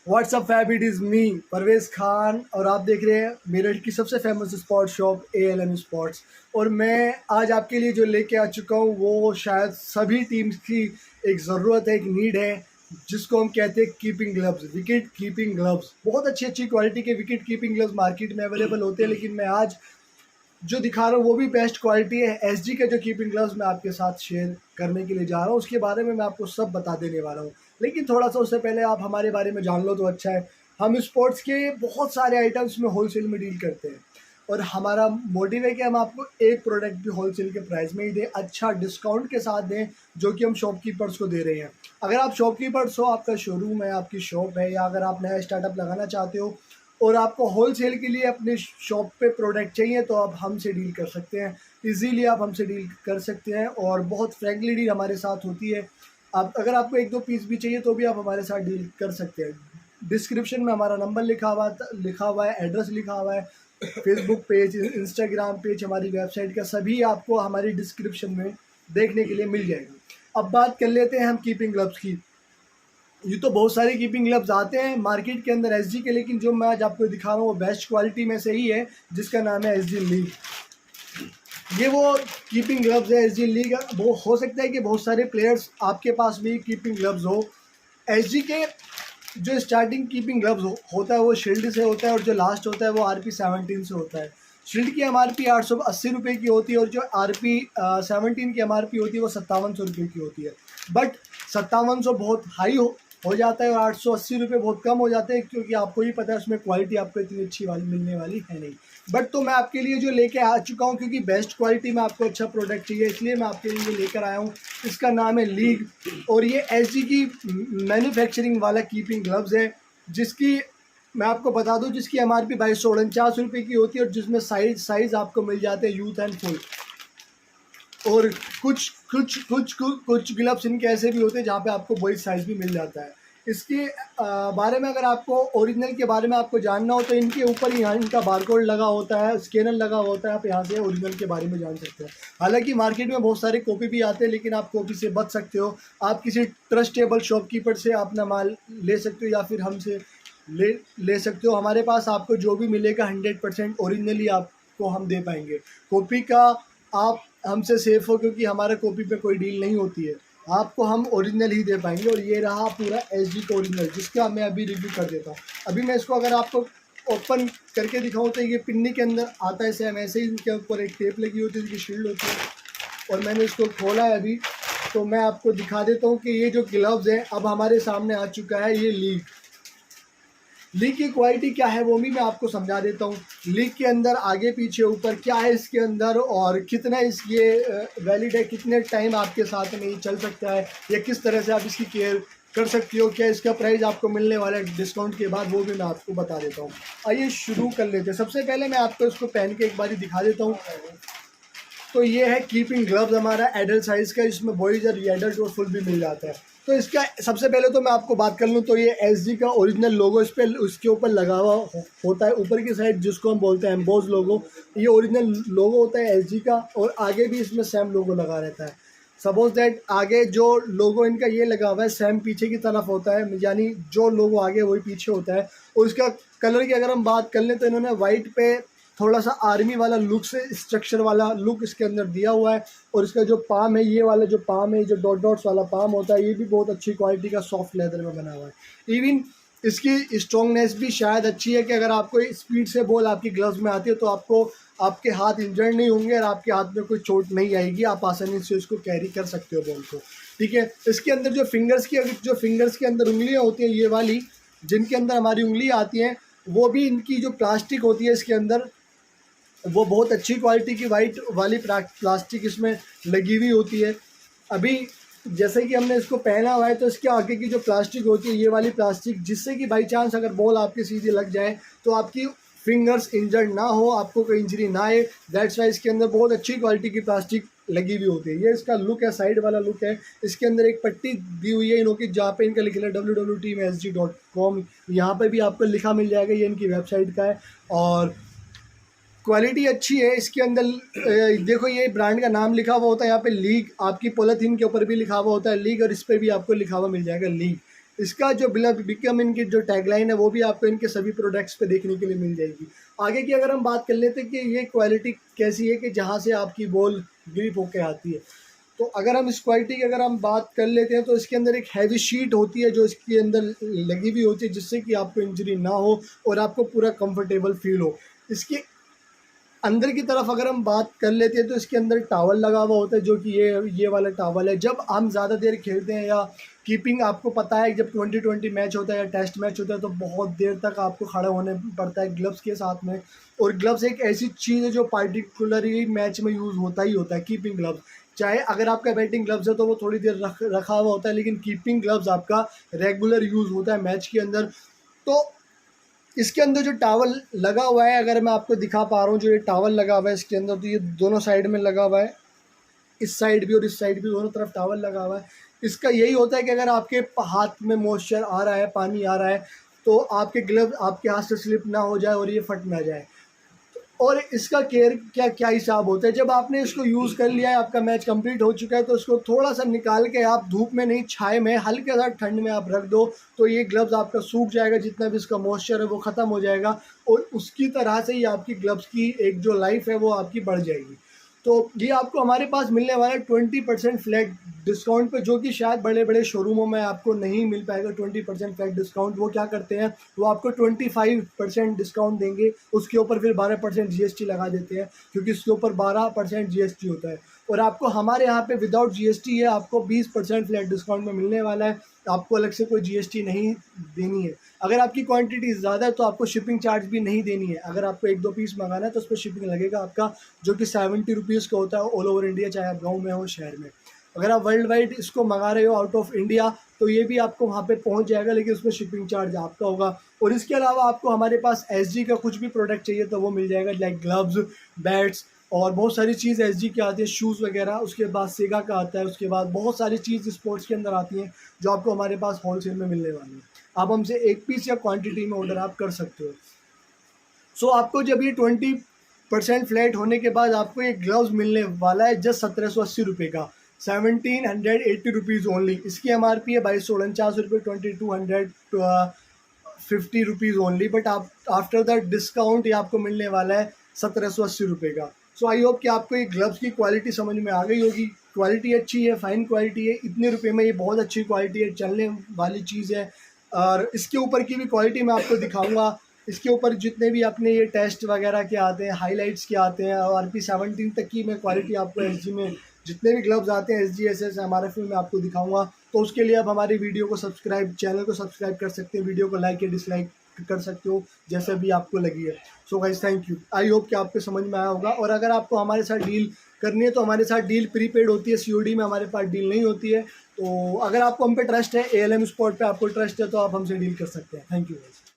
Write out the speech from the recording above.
WhatsApp fab, it is me Parvez Khan और आप देख रहे हैं मेरठ की सबसे famous sports shop ALM sports. और मैं आज आपके लिए जो लेके आ चुका हूँ वो शायद सभी टीम्स की एक ज़रूरत है, एक नीड है, जिसको हम कहते हैं keeping gloves, wicket keeping gloves. बहुत अच्छी अच्छी क्वालिटी के विकेट कीपिंग ग्लव्स मार्केट में अवेलेबल होते हैं, लेकिन मैं आज जो दिखा रहा हूँ वो भी बेस्ट क्वालिटी है। SG के जो कीपिंग ग्लव्स मैं आपके साथ शेयर करने के लिए जा रहा हूँ, उसके बारे में मैं आपको सब बता देने वाला हूँ। लेकिन थोड़ा सा उससे पहले आप हमारे बारे में जान लो तो अच्छा है। हम स्पोर्ट्स के बहुत सारे आइटम्स में होलसेल में डील करते हैं और हमारा मोटिव है कि हम आपको एक प्रोडक्ट भी होलसेल के प्राइस में ही दें, अच्छा डिस्काउंट के साथ दें, जो कि हम शॉपकीपर्स को दे रहे हैं। अगर आप शॉपकीपर्स हो, आपका शोरूम है, आपकी शॉप है, या अगर आप नया स्टार्टअप लगाना चाहते हो और आपको होलसेल के लिए अपने शॉप पे प्रोडक्ट चाहिए, तो आप हमसे डील कर सकते हैं। इजीली आप हमसे डील कर सकते हैं और बहुत फ्रैंकली डील हमारे साथ होती है। आप अगर आपको एक दो पीस भी चाहिए तो भी आप हमारे साथ डील कर सकते हैं। डिस्क्रिप्शन में हमारा नंबर लिखा हुआ है, एड्रेस लिखा हुआ है, फेसबुक पेज, इंस्टाग्राम पेज, हमारी वेबसाइट का सभी आपको हमारी डिस्क्रिप्शन में देखने के लिए मिल जाएगा। अब बात कर लेते हैं हम कीपिंग ग्लव्स की। ये तो बहुत सारे कीपिंग ग्लव्स आते हैं मार्केट के अंदर SG के, लेकिन जो मैं आज आपको दिखा रहा हूँ वो बेस्ट क्वालिटी में से ही है, जिसका नाम है SG लीग। ये वो कीपिंग ग्लव्स है SG लीग। वो हो सकता है कि बहुत सारे प्लेयर्स आपके पास भी कीपिंग ग्लव्स हो। SG के जो स्टार्टिंग कीपिंग ग्लव्स होता है वो शील्ड से होता है और जो लास्ट होता है वो RP17 से होता है। शील्ड की MRP 880 रुपये की होती है और जो RP17 की MRP होती है वो 5700 रुपये की होती है। बट 5700 बहुत हाई हो जाता है और 880 रुपये बहुत कम हो जाते हैं, क्योंकि आपको ही पता है उसमें क्वालिटी आपको इतनी अच्छी वाली मिलने वाली है नहीं। बट तो मैं आपके लिए जो लेके आ चुका हूँ, क्योंकि बेस्ट क्वालिटी में आपको अच्छा प्रोडक्ट चाहिए, इसलिए मैं आपके लिए लेकर आया हूँ। इसका नाम है लीग और ये SG की मैन्युफैक्चरिंग वाला कीपिंग ग्लव्स है, जिसकी मैं आपको बता दूं, जिसकी MRP 2249 रुपये की होती है और जिसमें साइज़ आपको मिल जाते हैं यूथ एंड फुल। और कुछ कुछ कुछ कुछ कुछ ग्लव्स इनके ऐसे भी होते हैं जहाँ पे आपको बॉयज साइज़ भी मिल जाता है। इसके बारे में अगर आपको ओरिजिनल के बारे में आपको जानना हो तो इनके ऊपर ही यहाँ इनका बारकोड लगा होता है, स्कैनर लगा होता है, आप यहाँ से ओरिजिनल के बारे में जान सकते हैं। हालांकि मार्केट में बहुत सारे कॉपी भी आते हैं, लेकिन आप कॉपी से बच सकते हो। आप किसी ट्रस्टेबल शॉपकीपर से अपना माल ले सकते हो या फिर हमसे ले सकते हो। हमारे पास आपको जो भी मिलेगा 100% ओरिजिनली आपको हम दे पाएंगे। कॉपी का आप हमसे सेफ हो, क्योंकि हमारे कॉपी पे कोई डील नहीं होती है, आपको हम ओरिजिनल ही दे पाएंगे। और ये रहा पूरा SG का ओरिजिनल, जिसका मैं अभी रिव्यू कर देता हूँ। अभी मैं इसको अगर आपको ओपन करके दिखाऊँ तो ये पिन्नी के अंदर आता है सेम ऐसे ही। इनके ऊपर एक टेप लगी होती है, इसकी शील्ड होती है और मैंने इसको खोला है अभी, तो मैं आपको दिखा देता हूँ कि ये जो ग्लव्स हैं अब हमारे सामने आ चुका है। ये लीग की क्वालिटी क्या है वो भी मैं आपको समझा देता हूँ। लीग के अंदर आगे पीछे ऊपर क्या है इसके अंदर और कितना ये वैलिड है, कितने टाइम आपके साथ में ये चल सकता है, या किस तरह से आप इसकी केयर कर सकती हो, क्या इसका प्राइस आपको मिलने वाला है डिस्काउंट के बाद, वो भी मैं आपको बता देता हूँ। आइए शुरू कर लेते हैं। सबसे पहले मैं आपको इसको पहन के एक बार दिखा देता हूँ। तो ये है कीपिंग ग्लव्स हमारा एडल्ट साइज़ का, इसमें बॉयज़ और एडल्ट और फुल भी मिल जाता है। तो इसका सबसे पहले तो मैं आपको बात कर लूँ तो ये SG का ओरिजिनल लोगो इस पर उसके ऊपर लगा हुआ होता है, ऊपर की साइड, जिसको हम बोलते हैं एम्बोज लोगो। ये ओरिजिनल लोगो होता है SG का और आगे भी इसमें सेम लोगो लगा रहता है। सपोज दैट आगे जो लोगो इनका ये लगा हुआ है सेम पीछे की तरफ होता है, यानी जो लोगो आगे वही पीछे होता है। और इसका कलर की अगर हम बात कर लें तो इन्होंने वाइट पे थोड़ा सा आर्मी वाला लुक से स्ट्रक्चर वाला लुक इसके अंदर दिया हुआ है। और इसका जो पाम है, ये वाला जो पाम है, जो डॉट्स वाला पाम होता है, ये भी बहुत अच्छी क्वालिटी का सॉफ्ट लेदर में बना हुआ है। इवन इसकी स्ट्रॉन्गनेस भी शायद अच्छी है कि अगर आपको स्पीड से बॉल आपकी ग्लव्स में आती है तो आपको आपके हाथ इंजर्ड नहीं होंगे और आपके हाथ में कोई चोट नहीं आएगी, आप आसानी से उसको कैरी कर सकते हो बॉल को। ठीक है, इसके अंदर जो फिंगर्स के अंदर उंगलियाँ होती हैं, ये वाली जिनके अंदर हमारी उंगली आती हैं, वो भी इनकी जो प्लास्टिक होती है इसके अंदर, वो बहुत अच्छी क्वालिटी की वाइट वाली प्लास्टिक इसमें लगी हुई होती है। अभी जैसे कि हमने इसको पहना हुआ है तो इसके आगे की जो प्लास्टिक होती है, ये वाली प्लास्टिक, जिससे कि बाई चांस अगर बॉल आपके सीधे लग जाए तो आपकी फिंगर्स इंजर्ड ना हो, आपको कोई इंजरी ना आए। दैट्स वाई इसके अंदर बहुत अच्छी क्वालिटी की प्लास्टिक लगी हुई होती है। ये इसका लुक है, साइड वाला लुक है। इसके अंदर एक पट्टी दी हुई है इनकी, जहाँ पे इनका लिखा है www.teamsg.com। यहाँ पे भी आपको लिखा मिल जाएगा, ये इनकी वेबसाइट का है। और क्वालिटी अच्छी है इसके अंदर। देखो ये ब्रांड का नाम लिखा हुआ होता है यहाँ पे लीग, आपकी पॉलीथीन के ऊपर भी लिखा हुआ होता है लीग, और इस पर भी आपको लिखा हुआ मिल जाएगा लीग। इसका जो बिकम इनकी जो टैगलाइन है वो भी आपको इनके सभी प्रोडक्ट्स पे देखने के लिए मिल जाएगी। आगे की अगर हम बात कर लेते हैं कि ये क्वालिटी कैसी है कि जहाँ से आपकी बॉल ग्रिप होके आती है, तो अगर हम इस क्वालिटी की अगर हम बात कर लेते हैं तो इसके अंदर एक हैवी शीट होती है जो इसके अंदर लगी हुई होती है, जिससे कि आपको इंजरी ना हो और आपको पूरा कंफर्टेबल फील हो। इसके अंदर की तरफ अगर हम बात कर लेते हैं तो इसके अंदर टॉवल लगा हुआ होता है, जो कि ये वाला टॉवल है। जब हम ज़्यादा देर खेलते हैं या कीपिंग, आपको पता है जब 20-20 मैच होता है या टेस्ट मैच होता है तो बहुत देर तक आपको खड़ा होने पड़ता है ग्लव्स के साथ में। और ग्लव्स एक ऐसी चीज़ है जो पार्टिकुलरली मैच में यूज़ होता ही होता है, कीपिंग ग्लव्स। चाहे अगर आपका बैटिंग ग्लव्स है तो वो थोड़ी देर रखा हुआ होता है, लेकिन कीपिंग ग्लव्स आपका रेगुलर यूज़ होता है मैच के अंदर। तो इसके अंदर जो टॉवल लगा हुआ है, अगर मैं आपको दिखा पा रहा हूँ, जो ये टॉवल लगा हुआ है इसके अंदर, तो ये दोनों साइड में लगा हुआ है, इस साइड भी और इस साइड भी, दोनों तरफ टॉवल लगा हुआ है। इसका यही होता है कि अगर आपके हाथ में मॉइस्चर आ रहा है, पानी आ रहा है, तो आपके ग्लव आपके हाथ से स्लिप ना हो जाए और ये फट ना जाए। और इसका केयर क्या क्या हिसाब होता है, जब आपने इसको यूज़ कर लिया है, आपका मैच कंप्लीट हो चुका है, तो इसको थोड़ा सा निकाल के आप धूप में नहीं, छाए में, हल्के सा ठंड में आप रख दो, तो ये ग्लव्स आपका सूख जाएगा, जितना भी इसका मॉइस्चर है वो ख़त्म हो जाएगा और उसकी तरह से ही आपकी ग्लव्स की एक जो लाइफ है वो आपकी बढ़ जाएगी। तो ये आपको हमारे पास मिलने वाला है 20% फ्लैट डिस्काउंट पे, जो कि शायद बड़े बड़े शोरूमों में आपको नहीं मिल पाएगा 20% फ्लैट डिस्काउंट। वो क्या करते हैं, वो आपको 25% डिस्काउंट देंगे, उसके ऊपर फिर 12% जीएसटी लगा देते हैं, क्योंकि उसके ऊपर 12% जीएसटी होता है। और आपको हमारे यहाँ पे विदाउट जीएसटी है, आपको 20% फ्लैट डिस्काउंट में मिलने वाला है। आपको अलग से कोई जीएसटी नहीं देनी है। अगर आपकी क्वांटिटी ज़्यादा है तो आपको शिपिंग चार्ज भी नहीं देनी है। अगर आपको 1-2 पीस मंगाना है तो उस पर शिपिंग लगेगा आपका, जो कि 70 रुपीज़ का होता है ऑल ओवर इंडिया, चाहे आप गाँव में हो शहर में। अगर आप वर्ल्ड वाइड इसको मंगा रहे हो आउट ऑफ इंडिया, तो ये भी आपको वहाँ पे पहुँच जाएगा, लेकिन उसमें शिपिंग चार्ज आपका होगा। और इसके अलावा आपको हमारे पास एसजी का कुछ भी प्रोडक्ट चाहिए तो वो मिल जाएगा, लाइक ग्लव्स, बैट्स और बहुत सारी चीज़ एसजी की आती है, शूज़ वगैरह। उसके बाद सेगा का आता है, उसके बाद बहुत सारी चीज़ स्पोर्ट्स के अंदर आती हैं जो आपको हमारे पास होलसेल में मिलने वाली है। आप हमसे एक पीस या क्वांटिटी में ऑर्डर आप कर सकते हो। सो आपको जब ये 20% फ्लैट होने के बाद आपको ये ग्लव्स मिलने वाला है जस्ट 1780 रुपये का, 1780 ओनली। इसकी एमआरपी है 2249 रुपये, 2250 रुपीज़ ओनली, बट आप आफ्टर द डिस्काउंट ये आपको मिलने वाला है 1780 रुपये का। सो आई होप कि आपको ये ग्लव्स की क्वालिटी समझ में आ गई होगी। क्वालिटी अच्छी है, फाइन क्वालिटी है, इतने रुपए में ये बहुत अच्छी क्वालिटी है, चलने वाली चीज़ है। और इसके ऊपर की भी क्वालिटी मैं आपको दिखाऊंगा। इसके ऊपर जितने भी अपने ये टेस्ट वगैरह के आते हैं, हाइलाइट्स के आते हैं, और RP17 तक की मैं क्वालिटी आपको एसजी में जितने भी ग्लव्स आते हैं SG SS MRF में आपको दिखाऊंगा। तो उसके लिए आप हमारी वीडियो को सब्सक्राइब, चैनल को सब्सक्राइब कर सकते हैं, वीडियो को लाइक या डिसलाइक कर सकते हो, जैसे भी आपको लगी है। So guys thank you, I hope कि आपको समझ में आया होगा। और अगर आपको हमारे साथ डील करनी है तो हमारे साथ डील प्रीपेड होती है, COD में हमारे पास डील नहीं होती है। तो अगर आपको हम पे ट्रस्ट है, ALM स्पॉट पे आपको ट्रस्ट है, तो आप हमसे डील कर सकते हैं। Thank you guys.